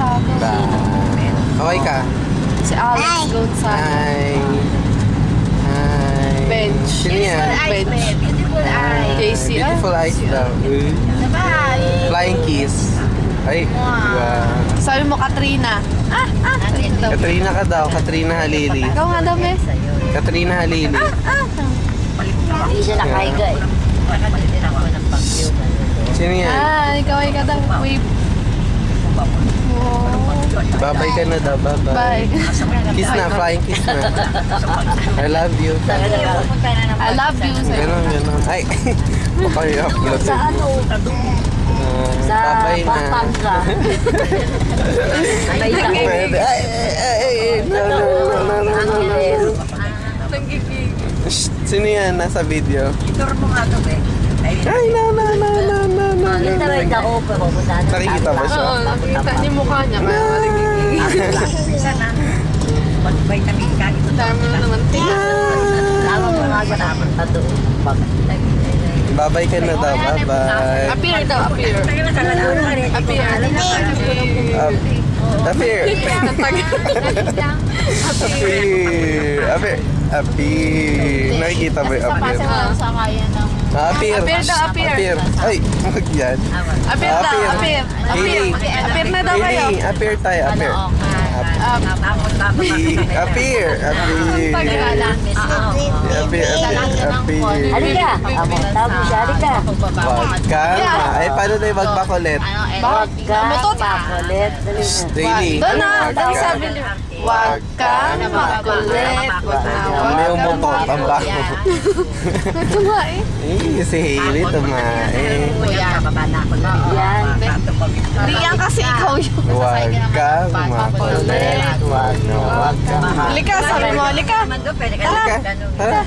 Gonzaga. Okay ka? Si Alex Gonzaga. Hi. Hi. Bench. Sino yan? Bench. Beautiful eyes. JC. Beautiful eyes daw. Uy. Bye. Flying kiss. Ay. Wow. Sabi mo, Katrina. Katrina ka daw. Katrina Halili. Ikaw nga daw, me. Katrina Halili. Hindi siya nakahiga eh. Palitin ako ng bagyo. Sino yan? Ikaw ay ka daw. Wave. Babay ka na daw. Babay. Bye. Kiss na. Flying kiss na. I love you. I love you. Ganon, ganon. Ay. Okay, upload. Sa ano? Sa Babay na. Pampanga. Pwede. Ay. No. Angelero. Shh, sino yan? Nasa video. Itur mo nga ito eh. Ay, no. Nakita rin ako, pero pupunta na. Nakikita ba siya? Oo, nakikita niyo mukha niya. Kaya maligigil. Isa na. Mag-vitamin ka. Ito Dami mo naman. Tama mo nga ba naman pa doon? Babay ka na daw. Bye-bye. Appear daw, appear. Appear. Appear. Appear. Nakikita mo yung appear? Sa kaya ng... Appear. Appear daw, appear. Ay, wag yan. Appear daw, appear. Appear. Appear na daw kayo. Hailey, appear tayo. Appear. Appear. Halika! Ako, tawag mo siya, halika! Wag ka na. Ay, paano tayo magbakulit? Huwag ka pakulit. Dali na. Hailey. Doon na, wag dahil ka. sabi niyo, wag ka makulit. May umupo. Pambako. Tumae. Eh, si Hailey tumae. Yan. Hindi yan kasi ikaw yun. Wag ka makulit. Wag ka makulit. Halika, sabi mo, halika. Halika. Tara.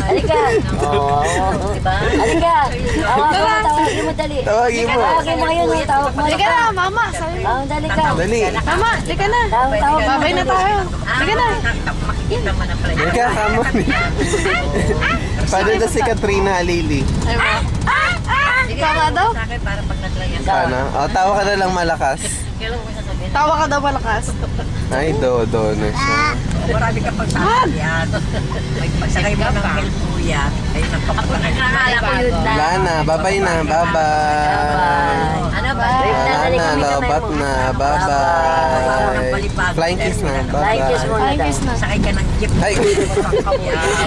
Halika! Oo. Halika! Tawagin mo dali. Tawagin mo. Tawagin mo ngayon, tawag mo. Halika na, mama. Sabi mo. Dali ka. Dali. Mama, halika na. Tawag mo. Babay na tayo. Halika na. Halika, come on. Paano na si Katrina Halili? Ay mo. Ikaw nga daw. Paano? O, tawa ka na lang malakas. Tawa ka daw malakas. Ay, do na siya. Marami ka pang sasakyan. Pagsakay mo ng Helpuya, ay nagpapalakay. Akala ko yun na. Wala na. Bye-bye na. Bye-bye. Ano ba? Wala na. Lobat na. Bye-bye. Flying kiss na. Flying kiss mo Bye-bye. na daw. Kiss na. Sakay ka ng jeep. Ay.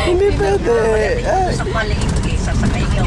Hindi pwede. Ay. Sa palengke, sasakay ka